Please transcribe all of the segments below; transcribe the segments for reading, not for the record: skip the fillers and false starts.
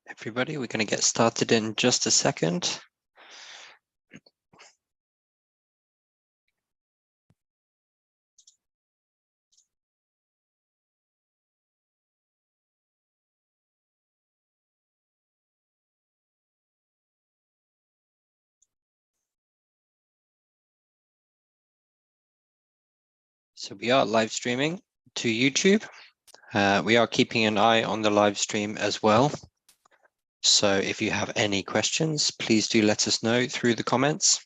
Everybody, we're going to get started in just a second. So we are live streaming to YouTube. We are keeping an eye on the live stream as well. So if you have any questions, please do let us know through the comments.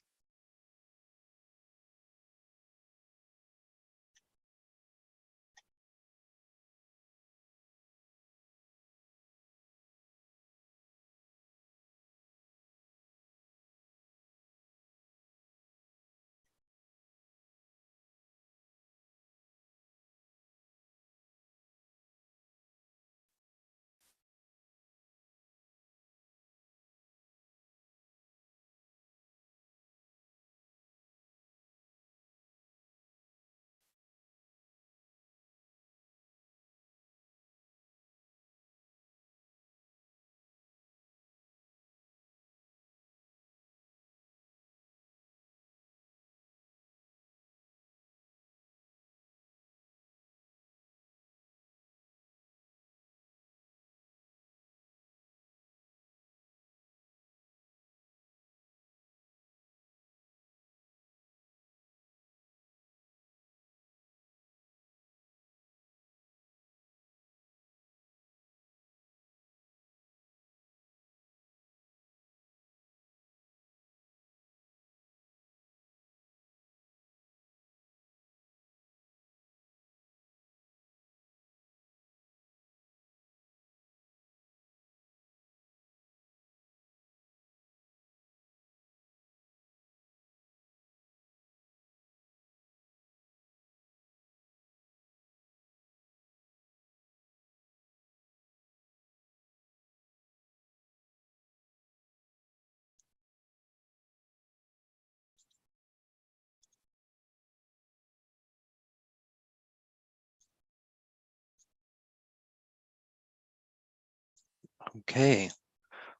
Okay,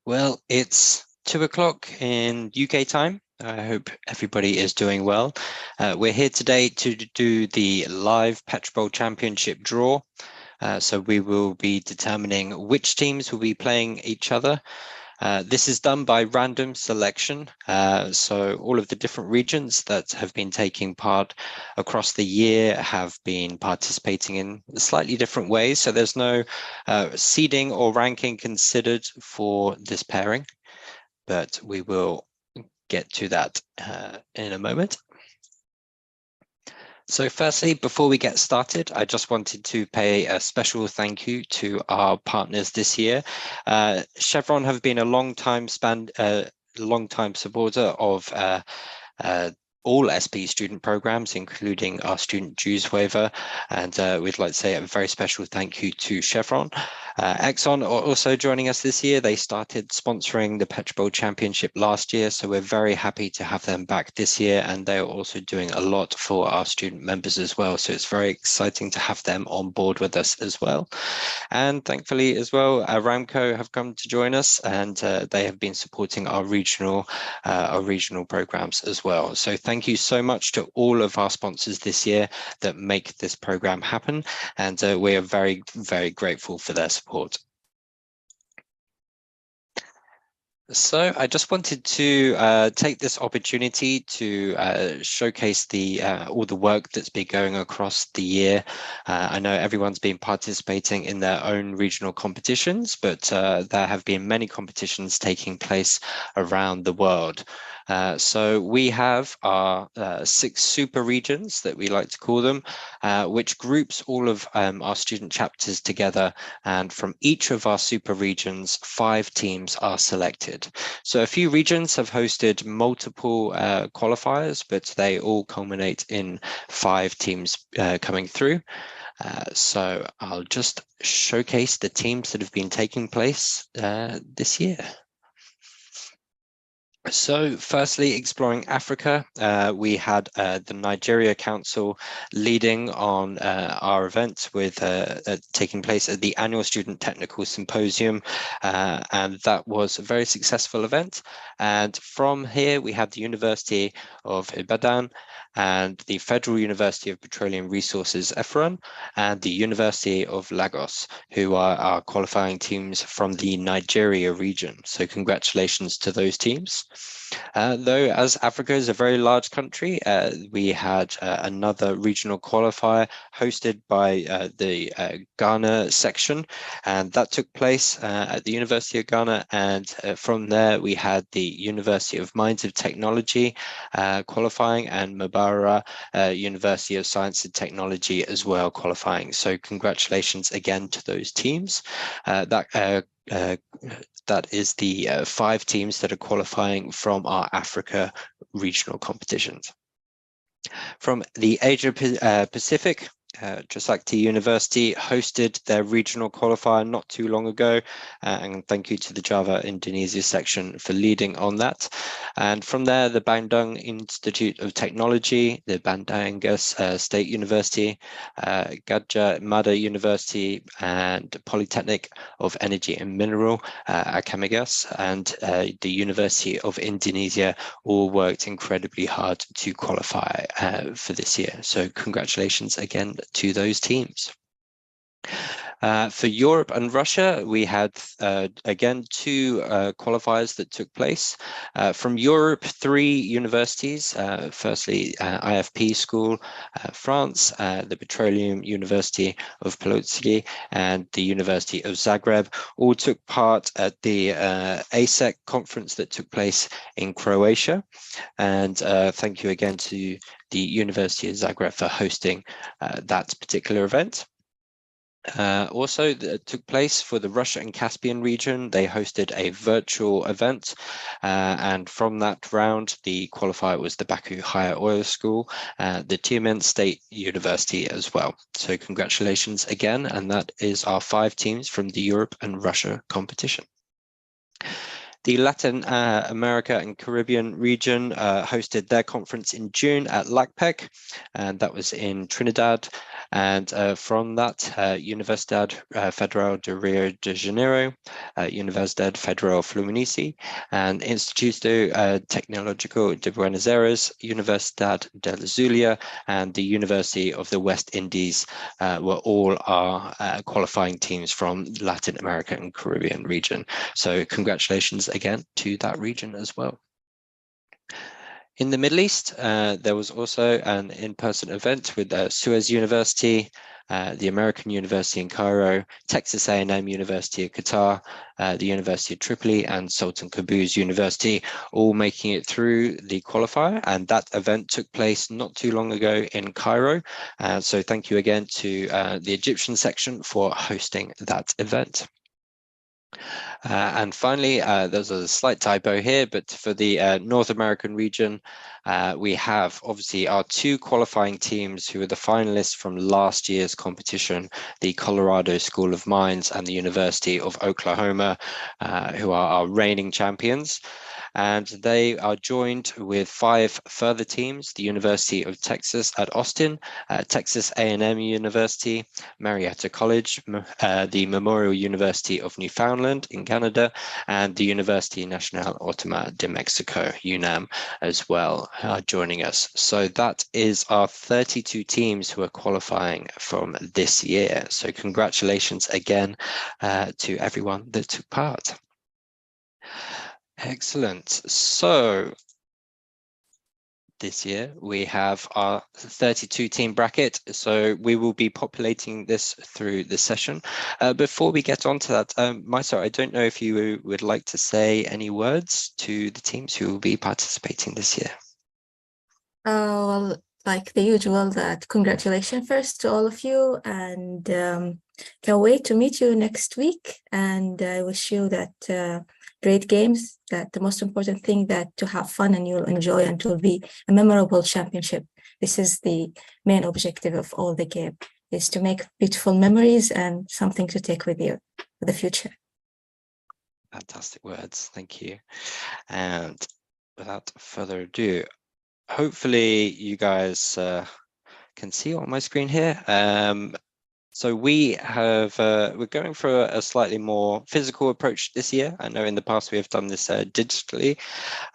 well, it's 2 o'clock in UK time. I hope everybody is doing well. We're here today to do the live PetroBowl Championship draw. So we will be determining which teams will be playing each other. This is done by random selection. So all of the different regions that have been taking part across the year have been participating in slightly different ways. So there's no seeding or ranking considered for this pairing, but we will get to that in a moment. So firstly, before we get started, I just wanted to pay a special thank you to our partners this year. Chevron have been a long-time supporter of all SP student programs, including our student dues waiver. And we'd like to say a very special thank you to Chevron. Exxon are also joining us this year. They started sponsoring the PetroBowl Championship last year, so we're very happy to have them back this year, and they are also doing a lot for our student members as well. So it's very exciting to have them on board with us as well. And thankfully as well, Aramco have come to join us, and they have been supporting our regional programs as well. So thank you so much to all of our sponsors this year that make this program happen, and we are very, very grateful for their support. So I just wanted to take this opportunity to showcase all the work that's been going across the year. I know everyone's been participating in their own regional competitions, but there have been many competitions taking place around the world. So we have our 6 super regions that we like to call them, which groups all of our student chapters together. And from each of our super regions, 5 teams are selected. So a few regions have hosted multiple qualifiers, but they all culminate in 5 teams coming through. So I'll just showcase the teams that have been taking place this year. So firstly, exploring Africa, we had the Nigeria Council leading on our event with taking place at the annual Student Technical Symposium, and that was a very successful event. And from here, we had the University of Ibadan and the Federal University of Petroleum Resources, Effurun, and the University of Lagos, who are our qualifying teams from the Nigeria region. So congratulations to those teams. Though, as Africa is a very large country, we had another regional qualifier hosted by the Ghana section, and that took place at the University of Ghana. And from there, we had the University of Mines of Technology qualifying, and Mbarara University of Science and Technology as well qualifying. So congratulations again to those teams. That is the 5 teams that are qualifying from our Africa regional competitions. From the Asia Pacific, Trisakti University hosted their regional qualifier not too long ago, and thank you to the Java Indonesia section for leading on that. And from there, the Bandung Institute of Technology, the Bandung State University, Gadjah Mada University, and Polytechnic of Energy and Mineral, Akamigas, and the University of Indonesia all worked incredibly hard to qualify for this year. So congratulations again to those teams. For Europe and Russia, we had, again, 2 qualifiers that took place. From Europe, 3 universities, firstly, IFP School, France, the Petroleum University of Polotski, and the University of Zagreb, all took part at the ASEC conference that took place in Croatia. And thank you again to the University of Zagreb for hosting that particular event. Also, that took place for the Russia and Caspian region. They hosted a virtual event, and from that round, the qualifier was the Baku Higher Oil School, the Tyumen State University as well. So congratulations again, and that is our 5 teams from the Europe and Russia competition. The Latin America and Caribbean region hosted their conference in June at LACPEC, and that was in Trinidad. And from that, Universidad Federal de Rio de Janeiro, Universidad Federal Fluminense, and Instituto Tecnológico de Buenos Aires, Universidad de Zulia, and the University of the West Indies were all our qualifying teams from Latin America and Caribbean region. So congratulations again to that region as well. In the Middle East, there was also an in-person event with Suez University, the American University in Cairo, Texas A&M University of Qatar, the University of Tripoli, and Sultan Qaboos University, all making it through the qualifier. And that event took place not too long ago in Cairo. So thank you again to the Egyptian section for hosting that event. And finally, there's a slight typo here, but for the North American region, we have obviously our 2 qualifying teams who are the finalists from last year's competition, the Colorado School of Mines and the University of Oklahoma, who are our reigning champions. And they are joined with 5 further teams: the University of Texas at Austin, Texas A&M University, Marietta College, the Memorial University of Newfoundland in Canada, and the University Nacional Autónoma de Mexico, UNAM, as well, joining us. So that is our 32 teams who are qualifying from this year. So congratulations again to everyone that took part. Excellent. So this year we have our 32 team bracket, so we will be populating this through the session. Before we get on to that, Maisa, I don't know if you would like to say any words to the teams who will be participating this year. Well, like the usual, that congratulations first to all of you, and can't wait to meet you next week. And I wish you that great games, that the most important thing, that to have fun and you'll enjoy, and it will be a memorable championship. This is the main objective of all the game, is to make beautiful memories and something to take with you for the future. Fantastic words, thank you. And without further ado, hopefully you guys can see on my screen here. So we're going for a slightly more physical approach this year. I know in the past we have done this digitally,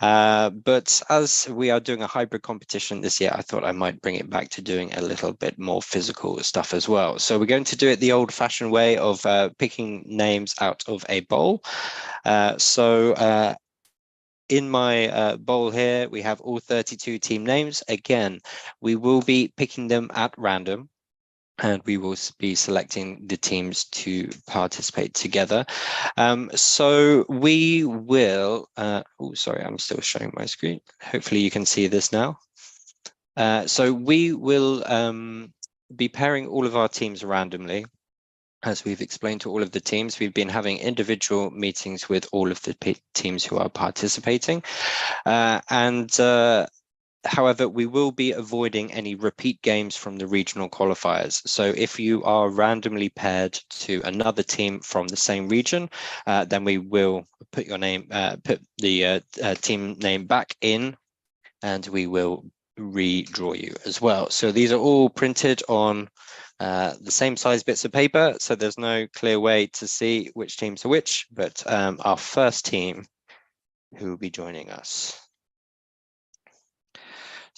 but as we are doing a hybrid competition this year, I thought I might bring it back to doing a little bit more physical stuff as well. So we're going to do it the old-fashioned way of picking names out of a bowl. In my bowl here, we have all 32 team names. Again, we will be picking them at random, and we will be selecting the teams to participate together. So we will, oh, sorry, I'm still showing my screen. Hopefully you can see this now. So we will be pairing all of our teams randomly. As we've explained to all of the teams, we've been having individual meetings with all of the teams who are participating. However, we will be avoiding any repeat games from the regional qualifiers. So if you are randomly paired to another team from the same region, then we will put your name, put the team name back in, and we will redraw you as well. So these are all printed on the same size bits of paper, so there's no clear way to see which teams are which, but our first team who will be joining us.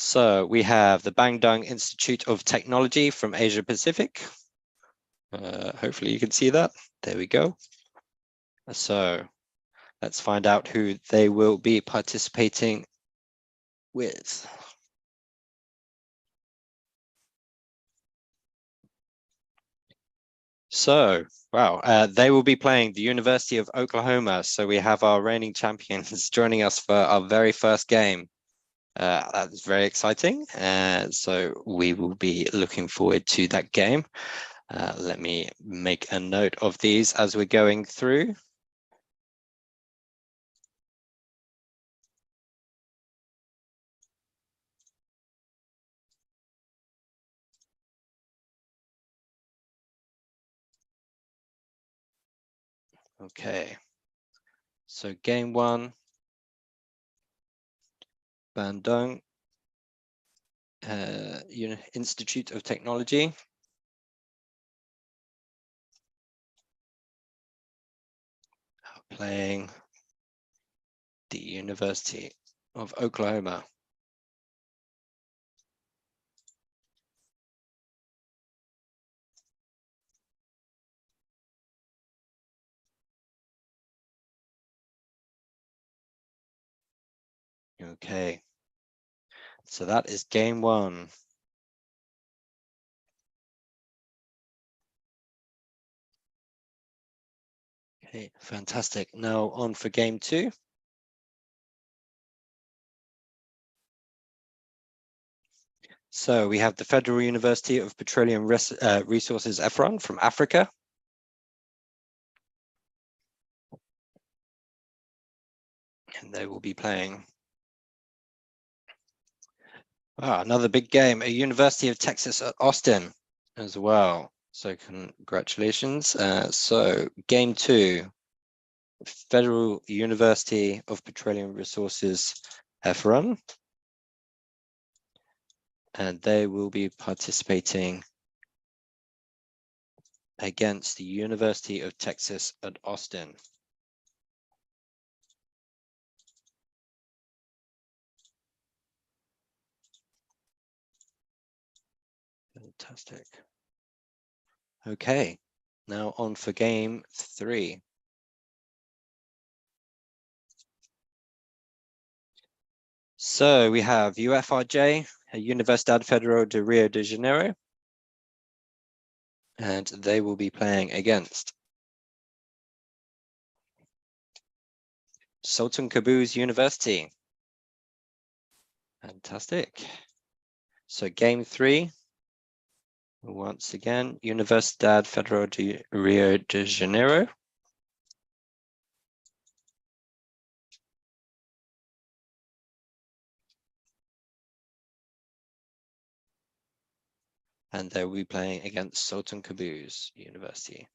So we have the Bandung Institute of Technology from Asia Pacific. Hopefully you can see that. There we go. So let's find out who they will be participating with. So, wow, they will be playing the University of Oklahoma. So we have our reigning champions joining us for our very first game. That's very exciting. So we will be looking forward to that game. Let me make a note of these as we're going through. Okay. So game one, Bandung Institute of Technology. Playing the University of Oklahoma. Okay, so that is game one. Okay, fantastic. Now on for game two. So we have the Federal University of Petroleum Resources, Effurun from Africa. And they will be playing another big game, a University of Texas at Austin as well. So congratulations. So game two, Federal University of Petroleum Resources, Effurun. And they will be participating against the University of Texas at Austin. Fantastic. Okay, now on for game three. So we have UFRJ, Universidad Federal de Rio de Janeiro, and they will be playing against Sultan Qaboos University. Fantastic. So game three, once again, Universidad Federal de Rio de Janeiro. And they will be playing against Sultan Qaboos University.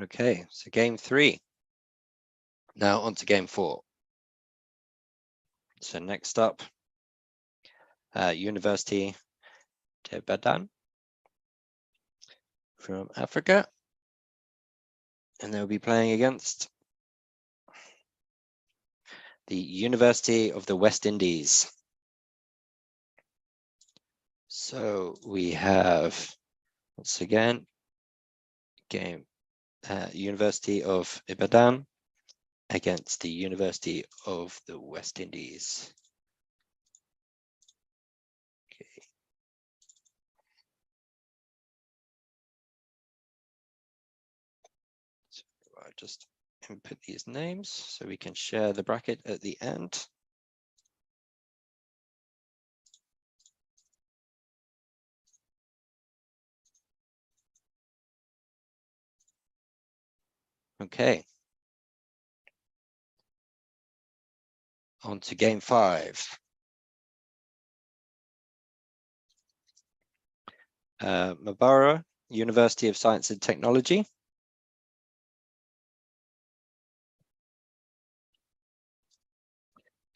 Okay, so game 3. Now on to game 4. So next up, University of Ibadan from Africa. And they'll be playing against the University of the West Indies. So we have, once again, game University of Ibadan against the University of the West Indies. Okay. So I'll just input these names so we can share the bracket at the end. Okay. On to game 5. Mbarara, University of Science and Technology.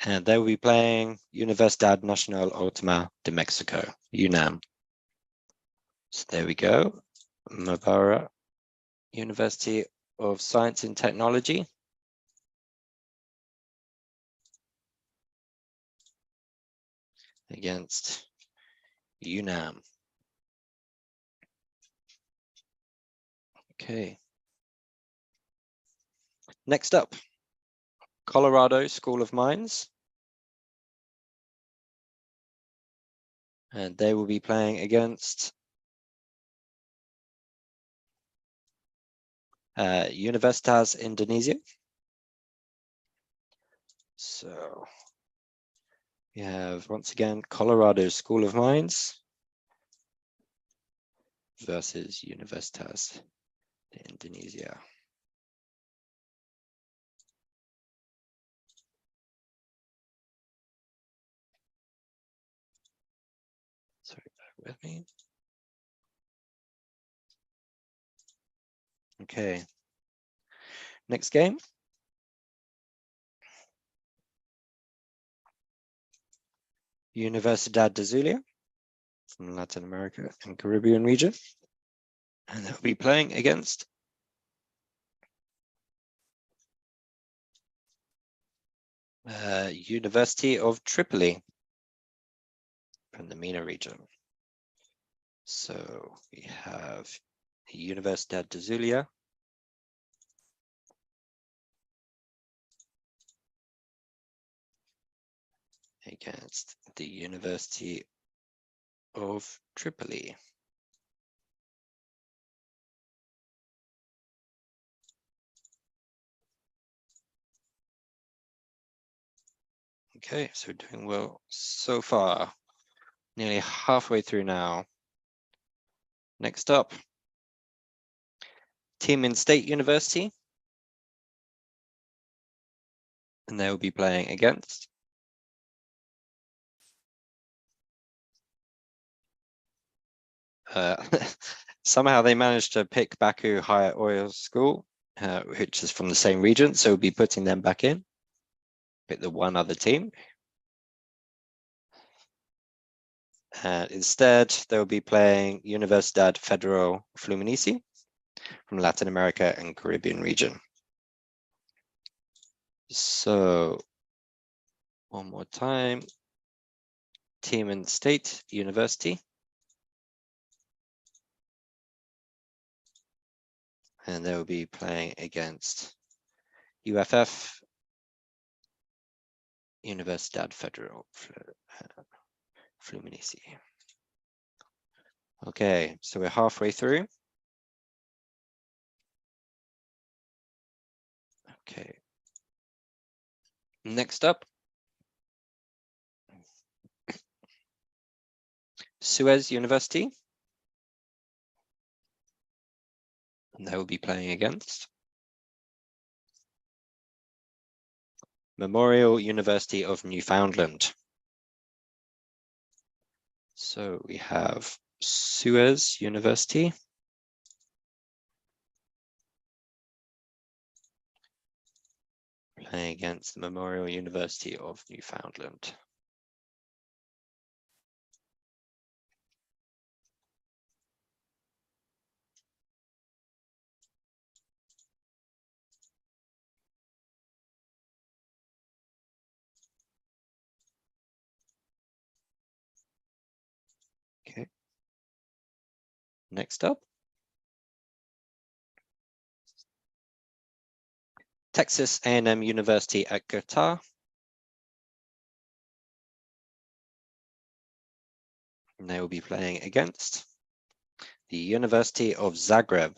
And they will be playing Universidad Nacional Autónoma de Mexico, UNAM. So there we go. Mbarara, University of Science and Technology. Against UNAM. Okay. Next up, Colorado School of Mines. And they will be playing against Universitas Indonesia. So we have, once again, Colorado School of Mines versus Universitas de Indonesia. Sorry, bear with me. Okay. Next game. Universidad de Zulia from Latin America and Caribbean region. And they'll be playing against University of Tripoli from the MENA region. So we have Universidad de Zulia against the University of Tripoli. Okay, so doing well so far. Nearly halfway through now. Next up, Tyumen State University. And they will be playing against somehow they managed to pick Baku Higher Oil School, which is from the same region. So we'll be putting them back in. Pick the one other team. And instead, they'll be playing Universidad Federal Fluminense from Latin America and Caribbean region. So one more time, Tyumen State University. And they'll be playing against UFF, Universidad Federal Fluminense. Okay, so we're halfway through. Okay. Next up, Suez University. And they will be playing against Memorial University of Newfoundland. So we have Suez University playing against the Memorial University of Newfoundland. Okay. Next up, Texas A&M University at Qatar. And they will be playing against the University of Zagreb.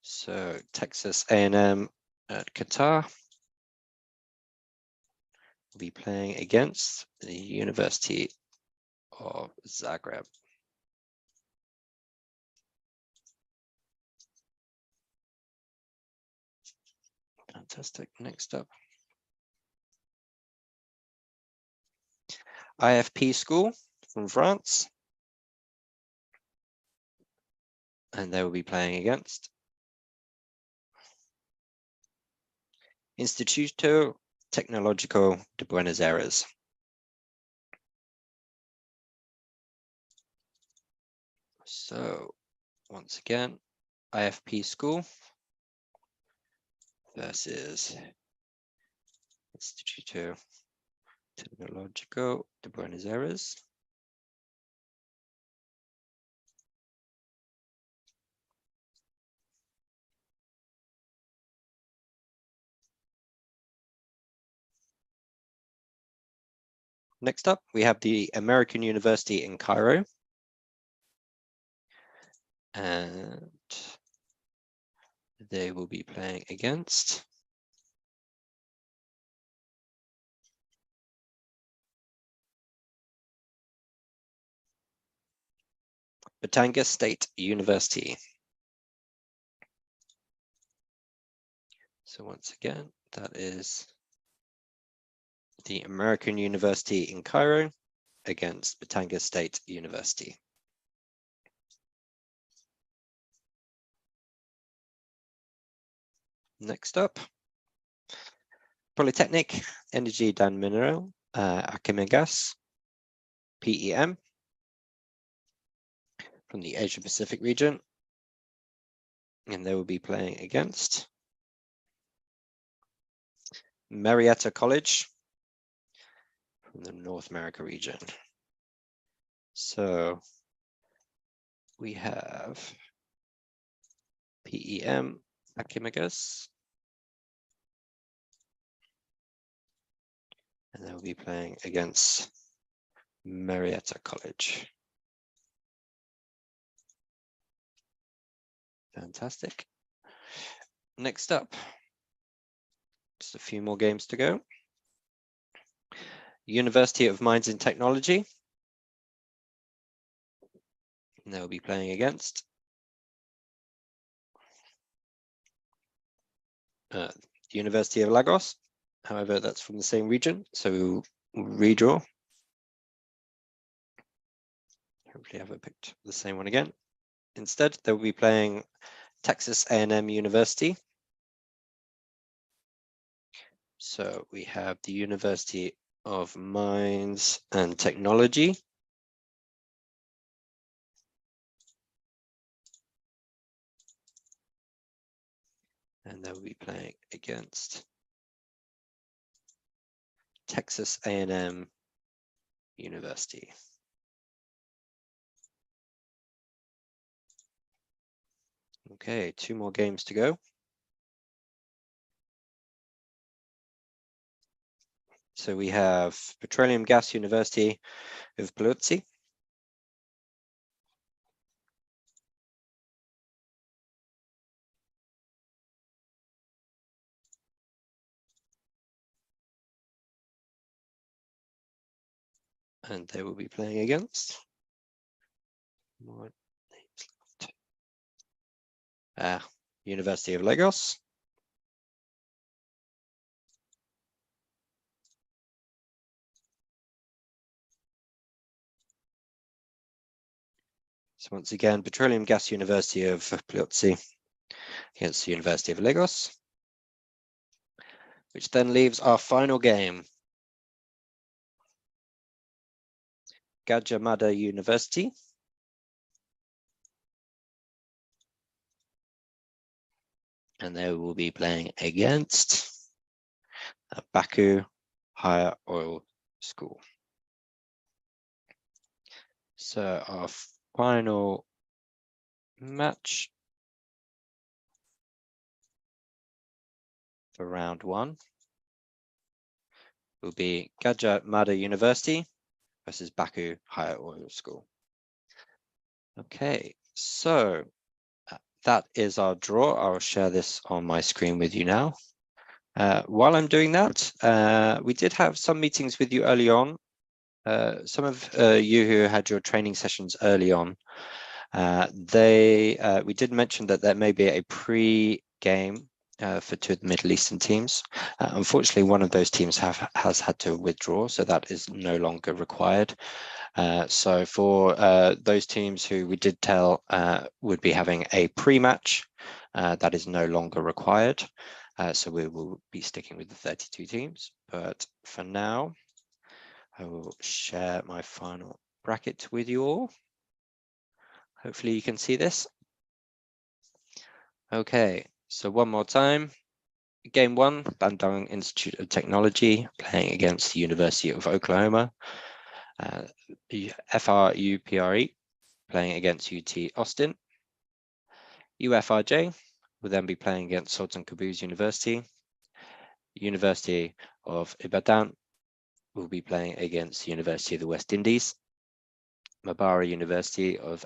So Texas A&M at Qatar will be playing against the University of Zagreb. Fantastic. Next up, IFP School from France. And they will be playing against Instituto Tecnológico de Buenos Aires. So once again, IFP School versus Instituto Tecnológico de Buenos Aires. Next up, we have the American University in Cairo. And they will be playing against Batanga State University. So once again, that is the American University in Cairo against Batanga State University. Next up, Polytechnic Energy dan Mineral, Aquimegas, PEM, from the Asia Pacific region. And they will be playing against Marietta College from the North America region. So we have PEM, Aquimegas, and they'll be playing against Marietta College. Fantastic. Next up, just a few more games to go. University of Mines and Technology. And they'll be playing against the University of Lagos. However, that's from the same region, so we'll redraw. Hopefully I haven't picked the same one again. Instead, they'll be playing Texas A&M University. So we have the University of Mines and Technology. And they'll be playing against Texas A&M University. Okay, 2 more games to go. So we have Petroleum Gas University of Pelosi. And they will be playing against more names left. University of Lagos. So once again, Petroleum Gas University of Pelosi against the University of Lagos, which then leaves our final game. Gadjah Mada University and they will be playing against Baku Higher Oil School. So our final match for round 1 will be Gadjah Mada University versus Baku Higher Oil School. Okay, so that is our draw. I'll share this on my screen with you now. While I'm doing that, we did have some meetings with you early on. Some of you who had your training sessions early on, we did mention that there may be a pre-game for 2 of the Middle Eastern teams. Unfortunately, one of those teams has had to withdraw, so that is no longer required. So for those teams who we did tell would be having a pre-match, that is no longer required. So we will be sticking with the 32 teams. But for now, I will share my final bracket with you all. Hopefully you can see this. Okay, so one more time. Game 1, Bandung Institute of Technology playing against the University of Oklahoma. FRUPRE playing against UT Austin. UFRJ will then be playing against Sultan Qaboos University. University of Ibadan will be playing against the University of the West Indies. Mbarara University of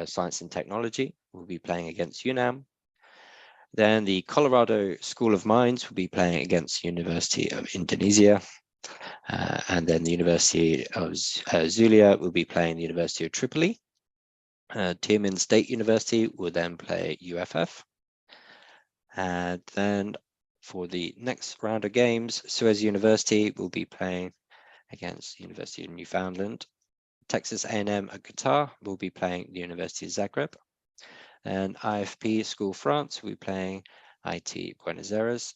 Science and Technology will be playing against UNAM. Then the Colorado School of Mines will be playing against the University of Indonesia. And then the University of Zulia will be playing the University of Tripoli. Tyumen State University will then play UFF. And then for the next round of games, Suez University will be playing against the University of Newfoundland. Texas A&M at Qatar will be playing the University of Zagreb. And IFP School France will be playing IT Buenos Aires.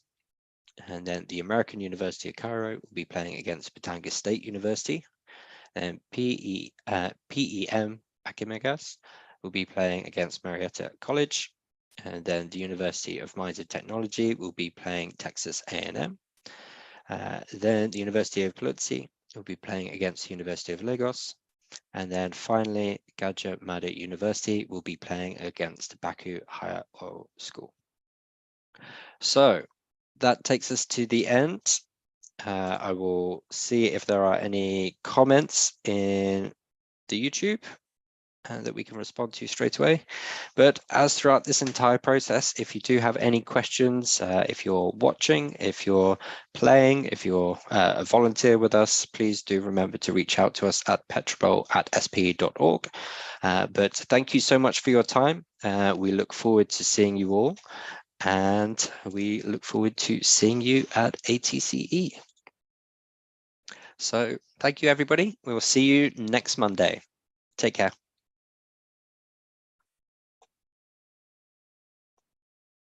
And then the American University of Cairo will be playing against Batanga State University. And PEM Akimegas will be playing against Marietta College. And then the University of Mines and Technology will be playing Texas A&M. Then the University of Pelosi will be playing against the University of Lagos. And then finally, Gadjah Mada University will be playing against Baku Higher Oil School. So that takes us to the end. I will see if there are any comments in the YouTube that we can respond to straight away. But as throughout this entire process, if you do have any questions, if you're watching, if you're playing, if you're a volunteer with us, please do remember to reach out to us at petrobowl@spe.org. But thank you so much for your time. We look forward to seeing you all, and we look forward to seeing you at ATCE. So thank you, everybody. We will see you next Monday. Take care.